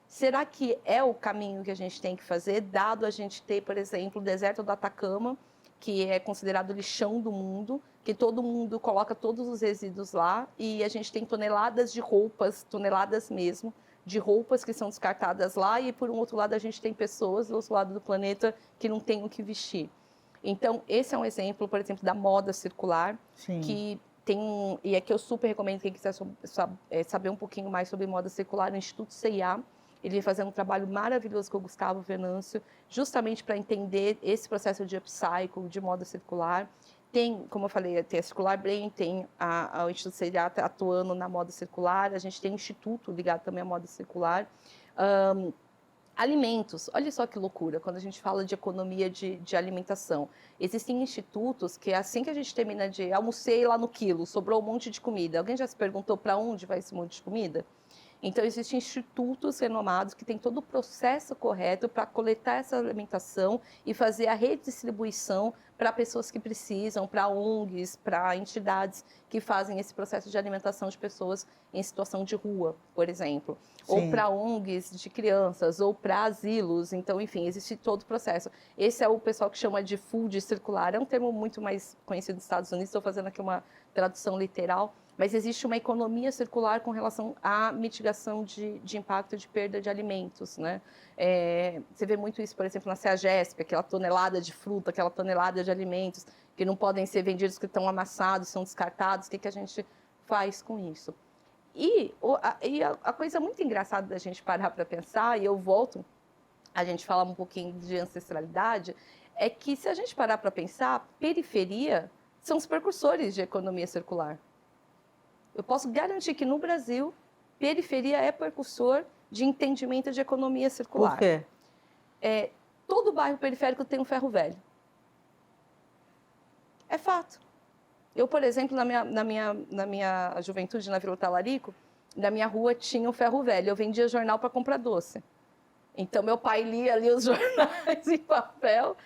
Será que é o caminho que a gente tem que fazer, dado a gente ter, por exemplo, o deserto do Atacama, que é considerado o lixão do mundo, que todo mundo coloca todos os resíduos lá, e a gente tem toneladas de roupas, toneladas mesmo, de roupas que são descartadas lá, e por um outro lado a gente tem pessoas do outro lado do planeta que não têm o que vestir. Então, esse é um exemplo, por exemplo, da moda circular, que tem e aqui eu super recomendo quem quiser saber um pouquinho mais sobre moda circular, no Instituto CIA. Ele vem fazendo um trabalho maravilhoso com o Gustavo Venâncio, justamente para entender esse processo de upcycle, de moda circular. Tem, como eu falei, tem a Circular Brain, tem o Instituto CIA atuando na moda circular, a gente tem um instituto ligado também à moda circular. Alimentos, olha só que loucura, quando a gente fala de economia de alimentação. Existem institutos que assim que a gente termina de almocei lá no quilo, sobrou um monte de comida. Alguém já se perguntou para onde vai esse monte de comida? Então, existem institutos renomados que têm todo o processo correto para coletar essa alimentação e fazer a redistribuição para pessoas que precisam, para ONGs, para entidades que fazem esse processo de alimentação de pessoas em situação de rua, por exemplo. Ou para ONGs de crianças, ou para asilos. Então, enfim, existe todo o processo. Esse é o pessoal que chama de food circular. É um termo muito mais conhecido nos Estados Unidos, estou fazendo aqui uma tradução literal. Mas existe uma economia circular com relação à mitigação de impacto de perda de alimentos, né? Você vê muito isso, por exemplo, na CEAGESP, aquela tonelada de fruta, aquela tonelada de alimentos que não podem ser vendidos, que estão amassados, são descartados. O que a gente faz com isso? E a coisa muito engraçada da gente parar para pensar, e eu volto, a gente fala um pouquinho de ancestralidade, é que, se a gente parar para pensar, periferia são os precursores de economia circular. Eu posso garantir que no Brasil, periferia é precursor de entendimento de economia circular. Por quê? Todo bairro periférico tem um ferro velho. É fato. Eu, por exemplo, na minha juventude, na Vila Talarico, na minha rua tinha um ferro velho. Eu vendia jornal para comprar doce. Então, meu pai lia ali os jornais em papel.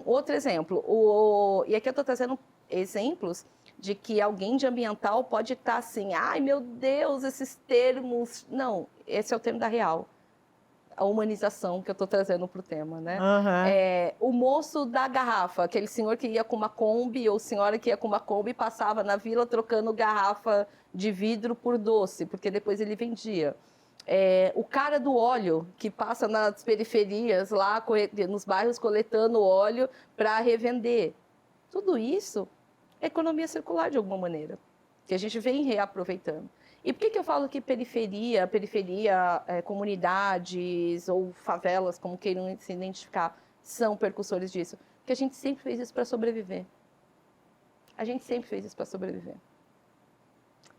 Outro exemplo, e aqui eu estou trazendo exemplos de que alguém de ambiental pode estar assim, ai meu Deus, esses termos. Não, esse é o termo da real. A humanização que eu estou trazendo para o tema, né? Uhum. O moço da garrafa, aquele senhor que ia com uma Kombi, ou senhora que ia com uma Kombi, passava na vila trocando garrafa de vidro por doce, porque depois ele vendia. O cara do óleo, que passa nas periferias, lá nos bairros, coletando óleo para revender. Tudo isso é economia circular, de alguma maneira, que a gente vem reaproveitando. E por que eu falo que periferia, comunidades ou favelas, como queiram se identificar, são percussores disso? Porque a gente sempre fez isso para sobreviver. A gente sempre fez isso para sobreviver.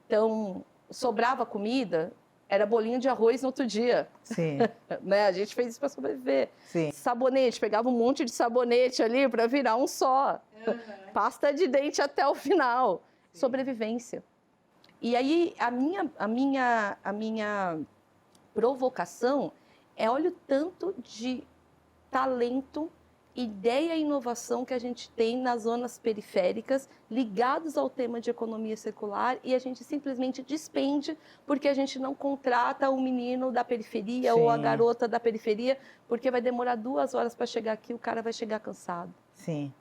Então, sobrava comida, era bolinho de arroz no outro dia. Sim. Né? A gente fez isso para sobreviver. Sim. Sabonete, pegava um monte de sabonete ali para virar um só. Uhum. Pasta de dente até o final. Sim. Sobrevivência. E aí, a minha provocação é: olha o tanto de talento, ideia e inovação que a gente tem nas zonas periféricas ligados ao tema de economia circular, e a gente simplesmente despende porque a gente não contrata o menino da periferia. Sim. Ou a garota da periferia, porque vai demorar 2 horas para chegar aqui, o cara vai chegar cansado. Sim.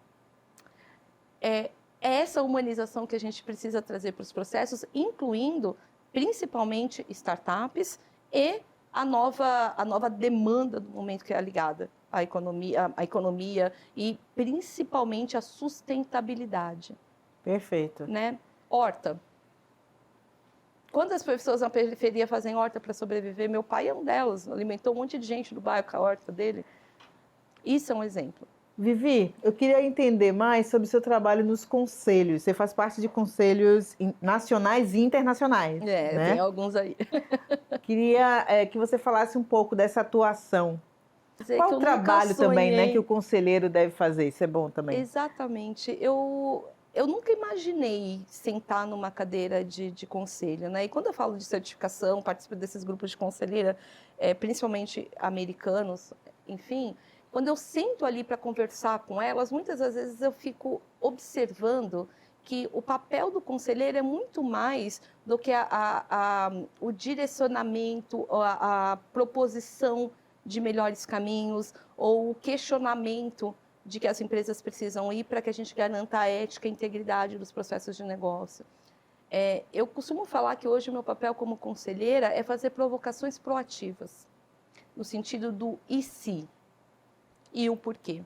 É essa humanização que a gente precisa trazer para os processos, incluindo principalmente startups e a nova demanda do momento, que é ligada à economia e principalmente à sustentabilidade. Perfeito. Né? Horta. Quantas pessoas na periferia fazem horta para sobreviver? Meu pai é um delas, alimentou um monte de gente do bairro com a horta dele. Isso é um exemplo. Vivi, eu queria entender mais sobre o seu trabalho nos conselhos. Você faz parte de conselhos nacionais e internacionais, né? Tem alguns aí. Queria que você falasse um pouco dessa atuação. Qual o trabalho também, né, que o conselheiro deve fazer? Isso é bom também. Exatamente. Eu nunca imaginei sentar numa cadeira de conselho, né? E quando eu falo de certificação, participo desses grupos de conselheira, principalmente americanos, enfim... Quando eu sento ali para conversar com elas, muitas das vezes eu fico observando que o papel do conselheiro é muito mais do que o direcionamento, a proposição de melhores caminhos ou o questionamento de que as empresas precisam ir para que a gente garanta a ética e a integridade dos processos de negócio. Eu costumo falar que hoje o meu papel como conselheira é fazer provocações proativas, no sentido do e se. E o porquê.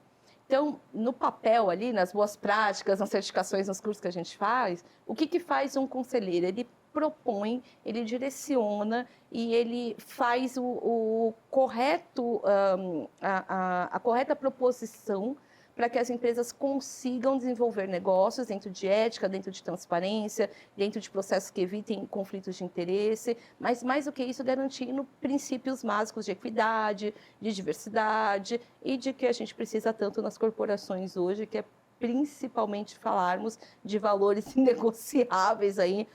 Então, no papel ali, nas boas práticas, nas certificações, nos cursos que a gente faz, o que faz um conselheiro? Ele propõe, ele direciona e ele faz o correto, a correta proposição para que as empresas consigam desenvolver negócios dentro de ética, dentro de transparência, dentro de processos que evitem conflitos de interesse, mas mais do que isso, garantindo princípios básicos de equidade, de diversidade e de que a gente precisa tanto nas corporações hoje, que é principalmente falarmos de valores inegociáveis aí,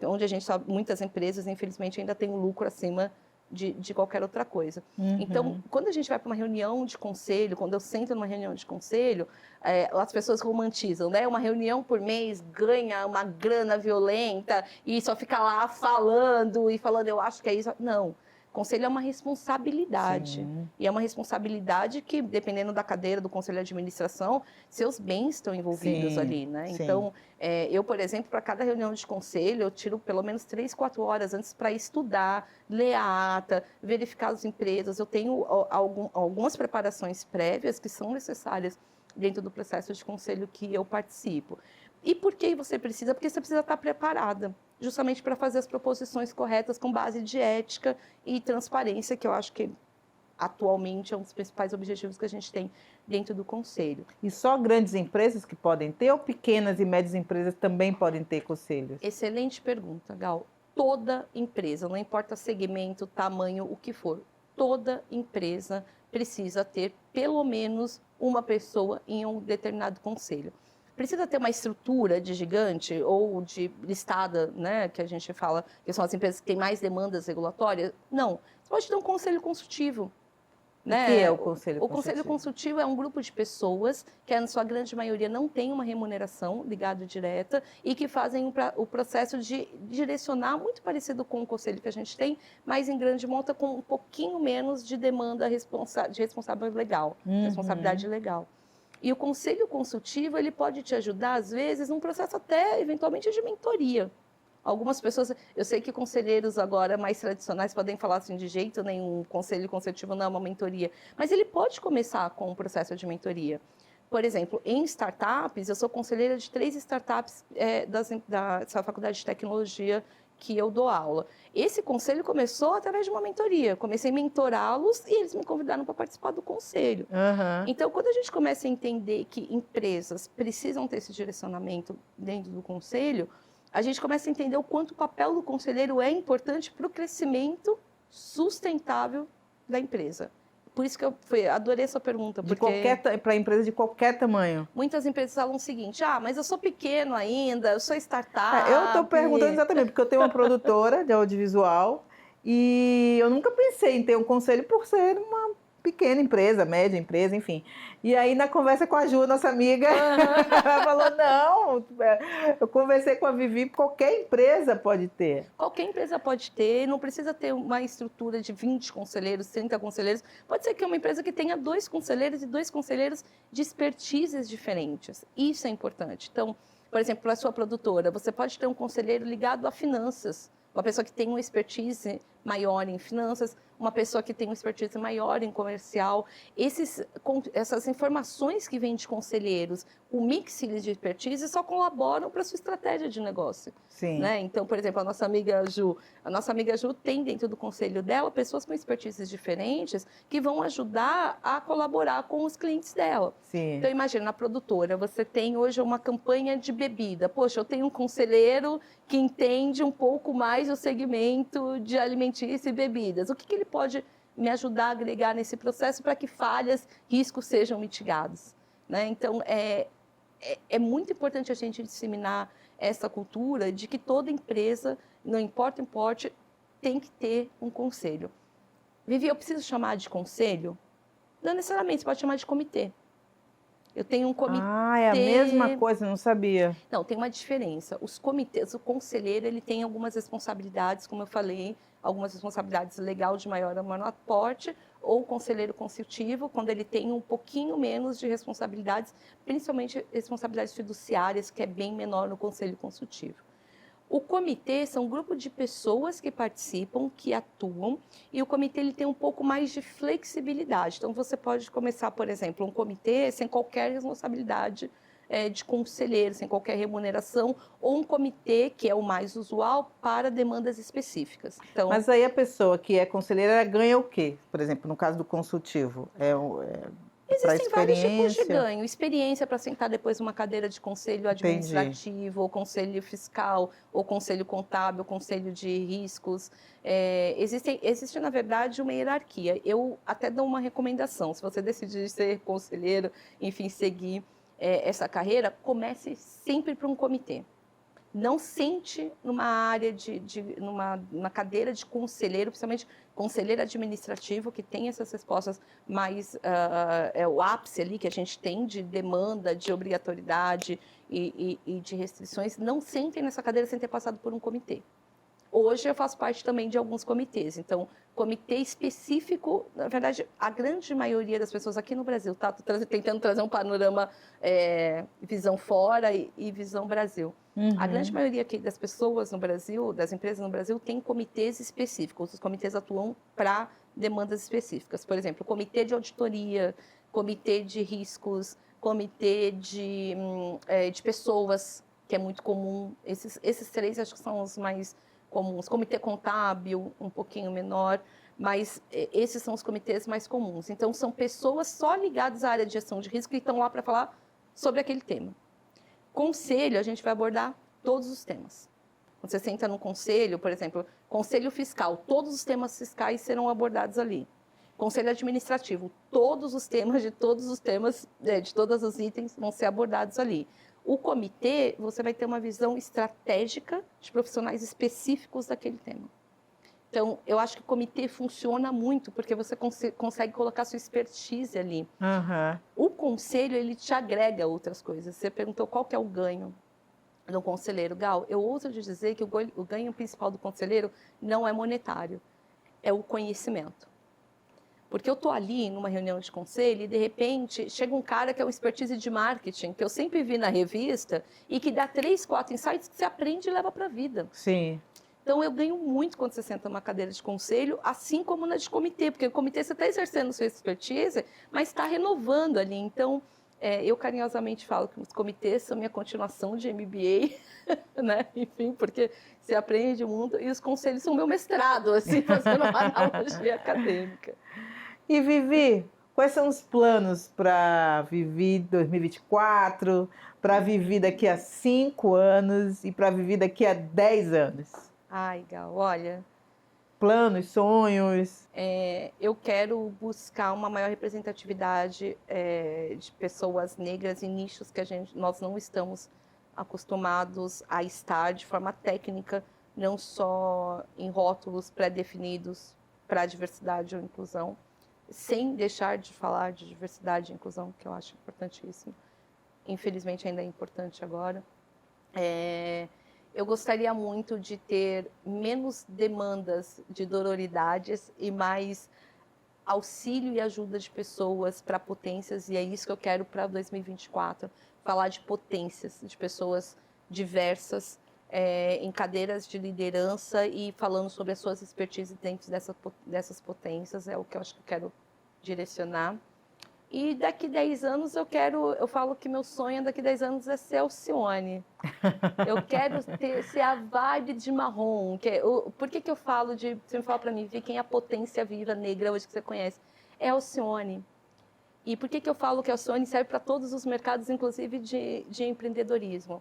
onde a gente sabe, muitas empresas, infelizmente, ainda têm um lucro acima de qualquer outra coisa. Uhum. Então, quando a gente vai para uma reunião de conselho, quando eu sento numa reunião de conselho, as pessoas romantizam, né? Uma reunião por mês ganha uma grana violenta e só fica lá falando, eu acho que é isso. Não. Conselho é uma responsabilidade. Sim. E é uma responsabilidade que, dependendo da cadeira do conselho de administração, seus bens estão envolvidos. Sim. Ali, né? Sim. Então, eu, por exemplo, para cada reunião de conselho, eu tiro pelo menos 3, 4 horas antes para estudar, ler a ata, verificar as empresas. Eu tenho algumas preparações prévias que são necessárias dentro do processo de conselho que eu participo. E por que você precisa? Porque você precisa estar preparada, justamente para fazer as proposições corretas com base de ética e transparência, que eu acho que atualmente é um dos principais objetivos que a gente tem dentro do conselho. E só grandes empresas que podem ter ou pequenas e médias empresas também podem ter conselhos? Excelente pergunta, Gal. Toda empresa, não importa segmento, tamanho, o que for, toda empresa precisa ter pelo menos uma pessoa em um determinado conselho. Precisa ter uma estrutura de gigante ou de listada, né, que a gente fala, que são as empresas que têm mais demandas regulatórias? Não. Você pode ter um conselho consultivo. Né? O que é o conselho consultivo? O conselho consultivo é um grupo de pessoas que, na sua grande maioria, não tem uma remuneração ligada direta e que fazem o processo de direcionar, muito parecido com o conselho que a gente tem, mas em grande monta com um pouquinho menos de demanda de responsável legal, responsabilidade legal. E o conselho consultivo, ele pode te ajudar, às vezes, num processo até, eventualmente, de mentoria. Algumas pessoas, eu sei que conselheiros agora mais tradicionais podem falar assim, de jeito nenhum, conselho consultivo não é uma mentoria, mas ele pode começar com um processo de mentoria. Por exemplo, em startups, eu sou conselheira de 3 startups da Faculdade de Tecnologia que eu dou aula. Esse conselho começou através de uma mentoria, comecei a mentorá-los e eles me convidaram para participar do conselho. Então, quando a gente começa a entender que empresas precisam ter esse direcionamento dentro do conselho, a gente começa a entender o quanto o papel do conselheiro é importante para o crescimento sustentável da empresa. Por isso que eu adorei essa pergunta. Para empresa de qualquer tamanho. Muitas empresas falam o seguinte, mas eu sou pequeno ainda, eu sou startup. Eu estou perguntando exatamente, porque eu tenho uma produtora de audiovisual e eu nunca pensei em ter um conselho por ser uma pequena empresa, média empresa, enfim. E aí, na conversa com a Ju, nossa amiga, ela falou, não, eu conversei com a Vivi, qualquer empresa pode ter. Qualquer empresa pode ter, não precisa ter uma estrutura de 20 conselheiros, 30 conselheiros. Pode ser que uma empresa que tenha 2 conselheiros e 2 conselheiros de expertises diferentes. Isso é importante. Então, por exemplo, para a sua produtora, você pode ter um conselheiro ligado a finanças, uma pessoa que tem uma expertise maior em finanças, uma pessoa que tem uma expertise maior em comercial. Essas informações que vêm de conselheiros, o mix de expertise só colaboram para a sua estratégia de negócio. Sim. Né? Então, por exemplo, a nossa amiga Ju tem dentro do conselho dela pessoas com expertises diferentes que vão ajudar a colaborar com os clientes dela. Sim. Então, imagina, na produtora, você tem hoje uma campanha de bebida. Poxa, eu tenho um conselheiro que entende um pouco mais do segmento de alimentícia e bebidas. O que ele pode me ajudar a agregar nesse processo para que falhas, riscos sejam mitigados? Né? Então, é muito importante a gente disseminar essa cultura de que toda empresa, não importa o porte, tem que ter um conselho. Vivi, eu preciso chamar de conselho? Não necessariamente, você pode chamar de comitê. Eu tenho um comitê... é a mesma coisa, não sabia. Não, tem uma diferença. Os comitês, o conselheiro, ele tem algumas responsabilidades, como eu falei, algumas responsabilidades legal de maior ou menor porte, ou o conselheiro consultivo, quando ele tem um pouquinho menos de responsabilidades, principalmente responsabilidades fiduciárias, que é bem menor no conselho consultivo. O comitê são um grupo de pessoas que participam, que atuam, e o comitê ele tem um pouco mais de flexibilidade. Então, você pode começar, por exemplo, um comitê sem qualquer responsabilidade de conselheiro, sem qualquer remuneração, ou um comitê, que é o mais usual, para demandas específicas. Então, mas aí a pessoa que é conselheira, ela ganha o quê? Por exemplo, no caso do consultivo, existem vários tipos de ganho. Experiência para sentar depois numa cadeira de conselho administrativo, ou conselho fiscal, ou conselho contábil, ou conselho de riscos. Existe, na verdade, uma hierarquia. Eu até dou uma recomendação. Se você decidir ser conselheiro, enfim, seguir essa carreira, comece sempre por um comitê. Não sente numa área numa cadeira de conselheiro, principalmente conselheiro administrativo, que tem essas respostas mais, o ápice ali que a gente tem de demanda, de obrigatoriedade e de restrições. Não sentem nessa cadeira sem ter passado por um comitê. Hoje eu faço parte também de alguns comitês, então, comitê específico, na verdade, a grande maioria das pessoas aqui no Brasil, tá? Estou tentando trazer um panorama, visão fora e visão Brasil. Uhum. A grande maioria das pessoas no Brasil, das empresas no Brasil, tem comitês específicos. Os comitês atuam para demandas específicas. Por exemplo, comitê de auditoria, comitê de riscos, comitê de pessoas, que é muito comum. Esses 3 acho que são os mais comuns. Comitê contábil, um pouquinho menor. Mas esses são os comitês mais comuns. Então, são pessoas só ligadas à área de gestão de risco que estão lá para falar sobre aquele tema. Conselho, a gente vai abordar todos os temas. Quando você senta no conselho, por exemplo, conselho fiscal, todos os temas fiscais serão abordados ali. Conselho administrativo, todos os temas, de todos os itens vão ser abordados ali. O comitê, você vai ter uma visão estratégica de profissionais específicos daquele tema. Então, eu acho que o comitê funciona muito, porque você consegue colocar sua expertise ali. Uhum. O conselho, ele te agrega outras coisas. Você perguntou qual que é o ganho do conselheiro. Gal, eu ouso te dizer que o ganho principal do conselheiro não é monetário, é o conhecimento. Porque eu estou ali numa reunião de conselho e, de repente, chega um cara que é um expertise de marketing, que eu sempre vi na revista, e que dá 3, 4 insights que você aprende e leva para a vida. Sim. Então, eu ganho muito quando você senta numa cadeira de conselho, assim como na de comitê, porque no comitê você está exercendo sua expertise, mas está renovando ali. Então, eu carinhosamente falo que os comitês são minha continuação de MBA, né? Enfim, porque você aprende muito, e os conselhos são meu mestrado, assim, fazendo uma analogia acadêmica. E Vivi, quais são os planos para Vivi 2024, para Vivi daqui a 5 anos e para Vivi daqui a 10 anos? Ai, Gal, olha... Planos, sonhos? Eu quero buscar uma maior representatividade de pessoas negras em nichos que nós não estamos acostumados a estar de forma técnica, não só em rótulos pré-definidos para a diversidade ou inclusão, sem deixar de falar de diversidade e inclusão, que eu acho importantíssimo. Infelizmente ainda é importante agora. Eu gostaria muito de ter menos demandas de dororidades e mais auxílio e ajuda de pessoas para potências, e é isso que eu quero para 2024, falar de potências, de pessoas diversas, em cadeiras de liderança e falando sobre as suas expertises dentro dessas potências, é o que eu acho que eu quero direcionar. E daqui 10 anos eu falo que meu sonho daqui 10 anos é ser Alcione. Eu quero ser a vibe de marrom. Por que eu falo de... Você me fala para mim, quem é a potência viva negra hoje que você conhece? É Alcione. E por que eu falo que a Alcione serve para todos os mercados, inclusive de empreendedorismo?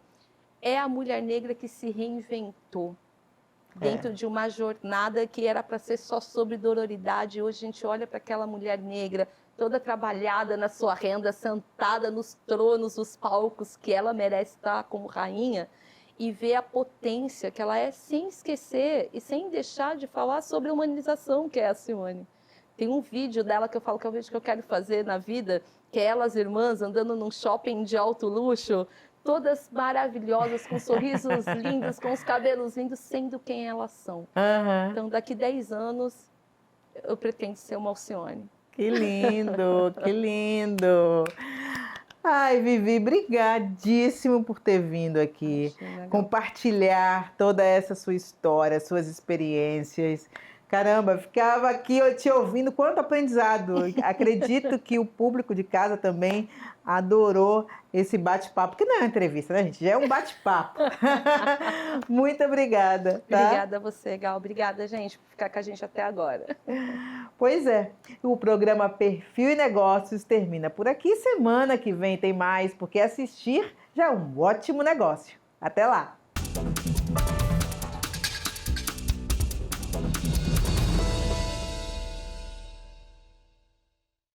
É a mulher negra que se reinventou dentro de uma jornada que era para ser só sobre dororidade. Hoje a gente olha para aquela mulher negra toda trabalhada na sua renda, sentada nos tronos, nos palcos que ela merece estar como rainha, e ver a potência que ela é, sem esquecer e sem deixar de falar sobre a humanização que é a Alcione. Tem um vídeo dela que eu falo que é o vídeo que eu quero fazer na vida, que é elas irmãs andando num shopping de alto luxo, todas maravilhosas, com sorrisos lindos, com os cabelos lindos, sendo quem elas são. Uhum. Então, daqui 10 anos, eu pretendo ser uma Alcione. Que lindo, que lindo. Ai, Vivi, brigadíssimo por ter vindo aqui, compartilhar toda essa sua história, suas experiências. Caramba, ficava aqui te ouvindo, quanto aprendizado. Acredito que o público de casa também adorou esse bate-papo, que não é uma entrevista, né, gente? Já é um bate-papo. Muito obrigada. Tá? Obrigada a você, Gal. Obrigada, gente, por ficar com a gente até agora. Pois é, o programa Perfil e Negócios termina por aqui. Semana que vem tem mais, porque assistir já é um ótimo negócio. Até lá!